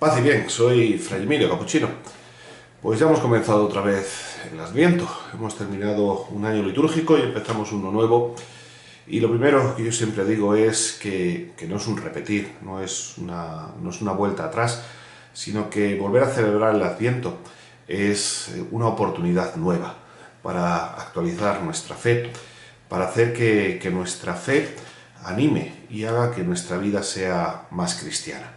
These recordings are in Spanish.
Paz y bien, soy Fray Emilio Capuchino. Pues ya hemos comenzado otra vez el Adviento. Hemos terminado un año litúrgico y empezamos uno nuevo. Y lo primero que yo siempre digo es que no es un repetir, no es una vuelta atrás, sino que volver a celebrar el Adviento es una oportunidad nueva para actualizar nuestra fe, para hacer que nuestra fe anime y haga que nuestra vida sea más cristiana.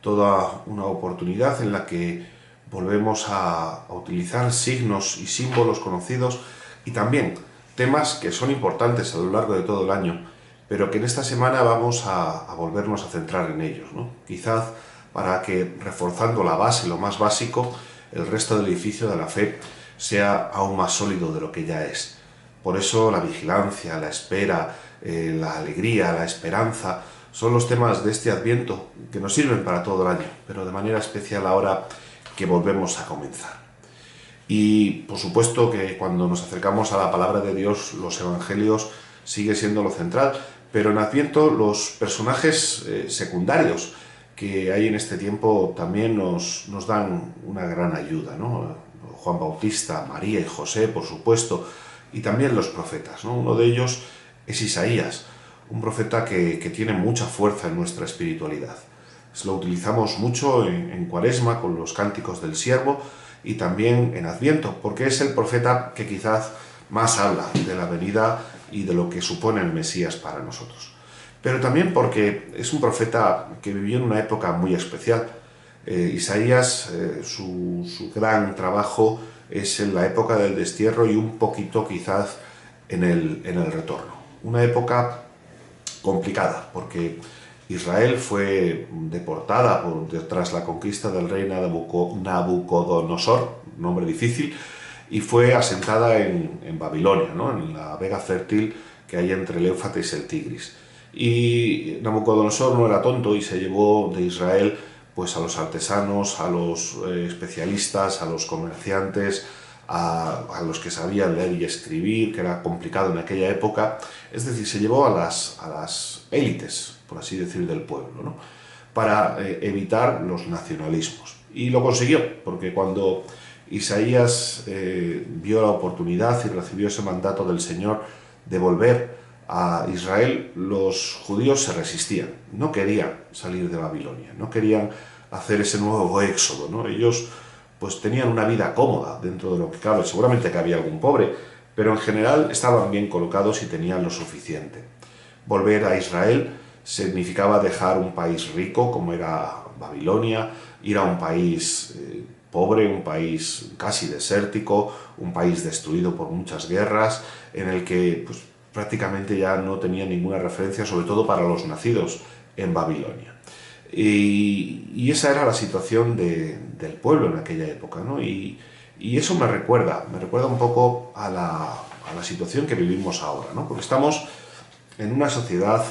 Toda una oportunidad en la que volvemos a utilizar signos y símbolos conocidos y también temas que son importantes a lo largo de todo el año, pero que en esta semana vamos a volvernos a centrar en ellos, ¿no? Quizás para que, reforzando la base, lo más básico, el resto del edificio de la fe sea aún más sólido de lo que ya es. Por eso la vigilancia, la espera, la alegría, la esperanza, son los temas de este Adviento que nos sirven para todo el año, pero de manera especial ahora que volvemos a comenzar. Y por supuesto que cuando nos acercamos a la palabra de Dios, los evangelios sigue siendo lo central, pero en Adviento los personajes secundarios que hay en este tiempo también nos dan una gran ayuda, ¿no? Juan Bautista, María y José, por supuesto, y también los profetas, ¿no? Uno de ellos es Isaías, un profeta que tiene mucha fuerza en nuestra espiritualidad. Lo utilizamos mucho en Cuaresma con los cánticos del siervo y también en Adviento, porque es el profeta que quizás más habla de la venida y de lo que supone el Mesías para nosotros. Pero también porque es un profeta que vivió en una época muy especial. Isaías, su gran trabajo es en la época del destierro y un poquito quizás en el retorno. Una época complicada, porque Israel fue deportada tras la conquista del rey Nabucodonosor, nombre difícil, y fue asentada en Babilonia, ¿no? En la vega fértil que hay entre el Éufrates y el Tigris. Y Nabucodonosor no era tonto y se llevó de Israel pues, a los artesanos, a los especialistas, a los comerciantes, a los que sabían leer y escribir, que era complicado en aquella época. Es decir, se llevó a las élites, por así decir, del pueblo, ¿no? Para evitar los nacionalismos. Y lo consiguió, porque cuando Isaías vio la oportunidad y recibió ese mandato del Señor de volver a Israel, los judíos se resistían, no querían salir de Babilonia, no querían hacer ese nuevo éxodo, ¿no? Ellos pues tenían una vida cómoda dentro de lo que cabe, seguramente que había algún pobre, pero en general estaban bien colocados y tenían lo suficiente. Volver a Israel significaba dejar un país rico como era Babilonia, ir a un país pobre, un país casi desértico, un país destruido por muchas guerras, en el que pues, prácticamente ya no tenía ninguna referencia, sobre todo para los nacidos en Babilonia. Y esa era la situación del pueblo en aquella época, ¿no? Y eso me recuerda un poco a la situación que vivimos ahora, ¿no? Porque estamos en una sociedad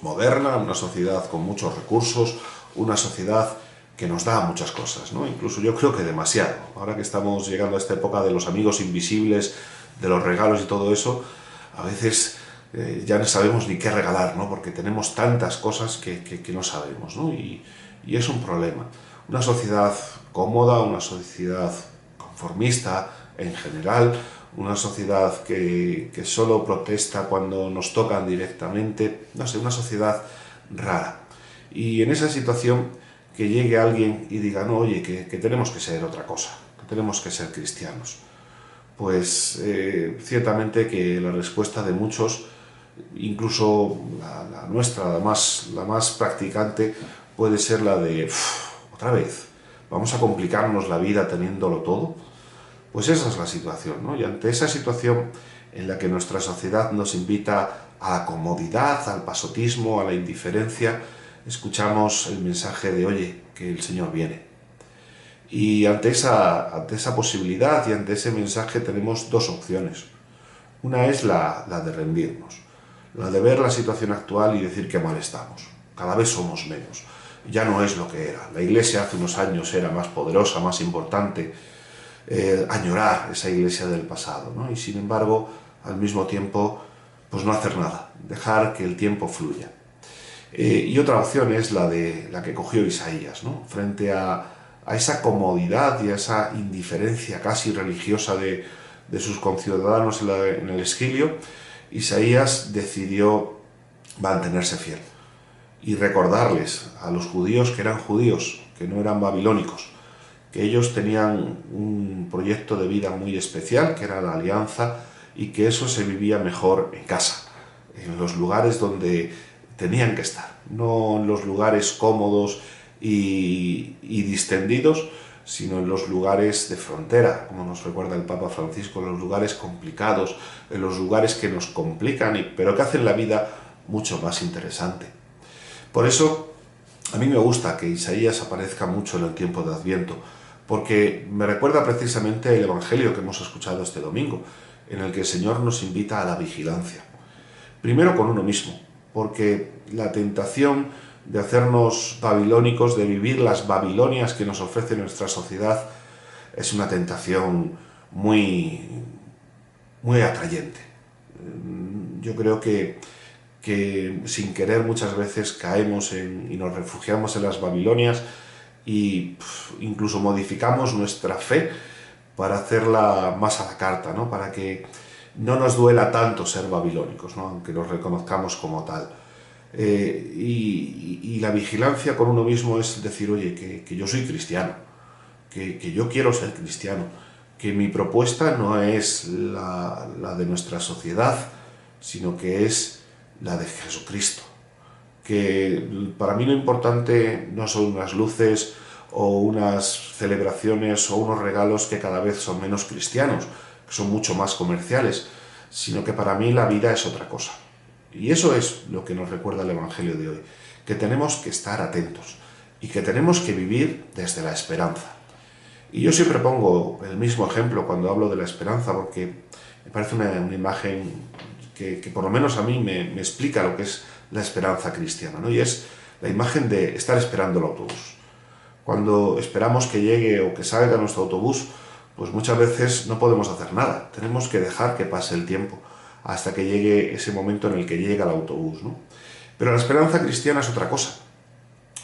moderna, una sociedad con muchos recursos, una sociedad que nos da muchas cosas, ¿no? Incluso yo creo que demasiado. Ahora que estamos llegando a esta época de los amigos invisibles, de los regalos y todo eso, a veces ya no sabemos ni qué regalar, ¿no? Porque tenemos tantas cosas que no sabemos, ¿no? Y es un problema. Una sociedad cómoda, una sociedad conformista en general, una sociedad que solo protesta cuando nos tocan directamente, no sé, una sociedad rara. Y en esa situación que llegue alguien y diga, no, oye, que tenemos que ser otra cosa, que tenemos que ser cristianos. Pues ciertamente que la respuesta de muchos, incluso la nuestra, la más practicante, puede ser la de, otra vez, vamos a complicarnos la vida teniéndolo todo. Pues esa es la situación, ¿no? Y ante esa situación en la que nuestra sociedad nos invita a la comodidad, al pasotismo, a la indiferencia, escuchamos el mensaje de, oye, que el Señor viene. Y ante esa posibilidad y ante ese mensaje tenemos dos opciones. Una es la de rendirnos, la de ver la situación actual y decir que mal estamos. Cada vez somos menos. Ya no es lo que era. La Iglesia hace unos años era más poderosa, más importante. Añorar esa Iglesia del pasado, ¿no? Y sin embargo, al mismo tiempo, pues no hacer nada, dejar que el tiempo fluya. Y otra opción es la que cogió Isaías, ¿no? Frente a esa comodidad y a esa indiferencia casi religiosa de sus conciudadanos en el exilio, Isaías decidió mantenerse fiel y recordarles a los judíos que eran judíos, que no eran babilónicos, que ellos tenían un proyecto de vida muy especial, que era la alianza, y que eso se vivía mejor en casa, en los lugares donde tenían que estar, no en los lugares cómodos y distendidos, sino en los lugares de frontera, como nos recuerda el Papa Francisco, en los lugares complicados, en los lugares que nos complican, pero que hacen la vida mucho más interesante. Por eso, a mí me gusta que Isaías aparezca mucho en el tiempo de Adviento, porque me recuerda precisamente el Evangelio que hemos escuchado este domingo, en el que el Señor nos invita a la vigilancia. Primero con uno mismo, porque la tentación de hacernos babilónicos, de vivir las Babilonias que nos ofrece nuestra sociedad, es una tentación muy, muy atrayente. Yo creo que sin querer muchas veces caemos y nos refugiamos en las Babilonias y incluso modificamos nuestra fe para hacerla más a la carta, ¿no? Para que no nos duela tanto ser babilónicos, ¿no? Aunque nos reconozcamos como tal. Y la vigilancia con uno mismo es decir, oye, que yo soy cristiano, que yo quiero ser cristiano, que mi propuesta no es la de nuestra sociedad, sino que es la de Jesucristo. Que para mí lo importante no son unas luces o unas celebraciones o unos regalos que cada vez son menos cristianos, que son mucho más comerciales, sino que para mí la vida es otra cosa. Y eso es lo que nos recuerda el Evangelio de hoy, que tenemos que estar atentos y que tenemos que vivir desde la esperanza. Y yo siempre pongo el mismo ejemplo cuando hablo de la esperanza, porque me parece una imagen que por lo menos a mí me explica lo que es la esperanza cristiana, ¿no? Y es la imagen de estar esperando el autobús. Cuando esperamos que llegue o que salga nuestro autobús, pues muchas veces no podemos hacer nada. Tenemos que dejar que pase el tiempo hasta que llegue ese momento en el que llega el autobús, ¿no? Pero la esperanza cristiana es otra cosa.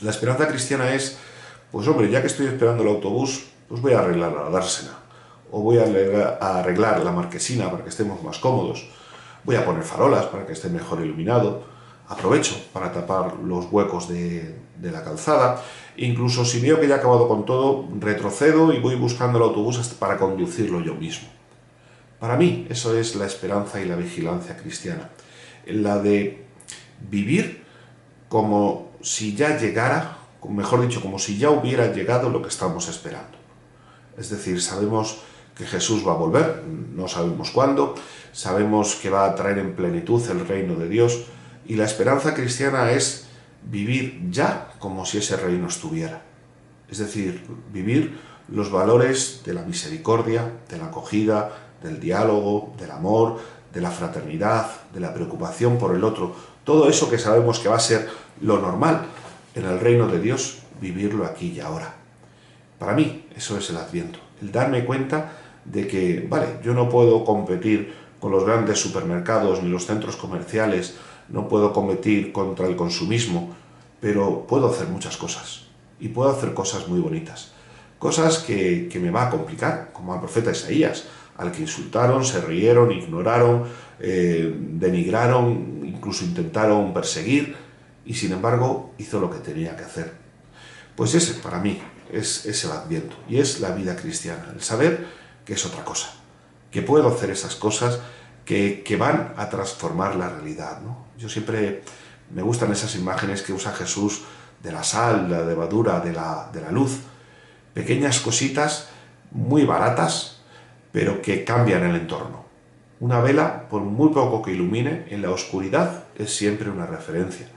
La esperanza cristiana es, pues hombre, ya que estoy esperando el autobús, pues voy a arreglar la dársena, o voy a arreglar la marquesina para que estemos más cómodos, voy a poner farolas para que esté mejor iluminado, aprovecho para tapar los huecos de la calzada, incluso si veo que ya he acabado con todo, retrocedo y voy buscando el autobús para conducirlo yo mismo. Para mí eso es la esperanza y la vigilancia cristiana, la de vivir como si ya llegara, mejor dicho, como si ya hubiera llegado lo que estamos esperando. Es decir, sabemos que Jesús va a volver, no sabemos cuándo, sabemos que va a traer en plenitud el reino de Dios, y la esperanza cristiana es vivir ya como si ese reino estuviera. Es decir, vivir los valores de la misericordia, de la acogida, del diálogo, del amor, de la fraternidad, de la preocupación por el otro, todo eso que sabemos que va a ser lo normal en el reino de Dios, vivirlo aquí y ahora. Para mí eso es el Adviento, el darme cuenta de que, vale, yo no puedo competir con los grandes supermercados ni los centros comerciales, no puedo competir contra el consumismo, pero puedo hacer muchas cosas, y puedo hacer cosas muy bonitas, cosas que me va a complicar, como al profeta Isaías, al que insultaron, se rieron, ignoraron, denigraron, incluso intentaron perseguir, y sin embargo hizo lo que tenía que hacer. Pues ese, para mí, es el Adviento, y es la vida cristiana, el saber que es otra cosa, que puedo hacer esas cosas que van a transformar la realidad, ¿no? Yo siempre me gustan esas imágenes que usa Jesús de la sal, la levadura, de la luz, pequeñas cositas muy baratas, pero que cambian el entorno. Una vela, por muy poco que ilumine, en la oscuridad es siempre una referencia.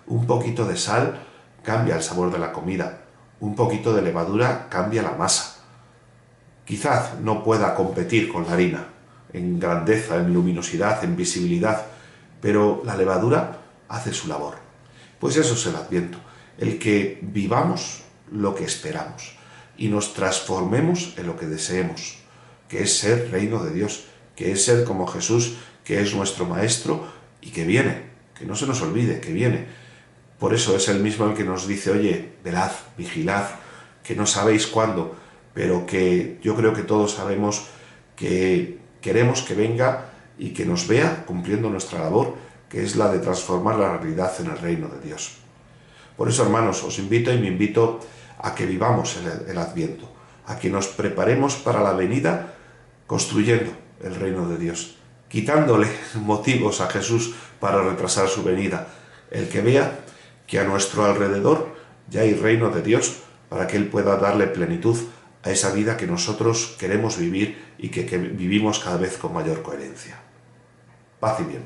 Un poquito de sal cambia el sabor de la comida, un poquito de levadura cambia la masa. Quizás no pueda competir con la harina en grandeza, en luminosidad, en visibilidad, pero la levadura hace su labor. Pues eso es el Adviento, el que vivamos lo que esperamos y nos transformemos en lo que deseemos, que es ser reino de Dios, que es ser como Jesús, que es nuestro Maestro y que viene, que no se nos olvide, que viene, Por eso es el mismo el que nos dice, oye, velad, vigilad, que no sabéis cuándo, pero que yo creo que todos sabemos que queremos que venga y que nos vea cumpliendo nuestra labor, que es la de transformar la realidad en el reino de Dios. Por eso, hermanos, os invito y me invito a que vivamos el Adviento, a que nos preparemos para la venida construyendo el reino de Dios, quitándole motivos a Jesús para retrasar su venida. El que vea que a nuestro alrededor ya hay reino de Dios para que Él pueda darle plenitud a esa vida que nosotros queremos vivir y que vivimos cada vez con mayor coherencia. Paz y bien.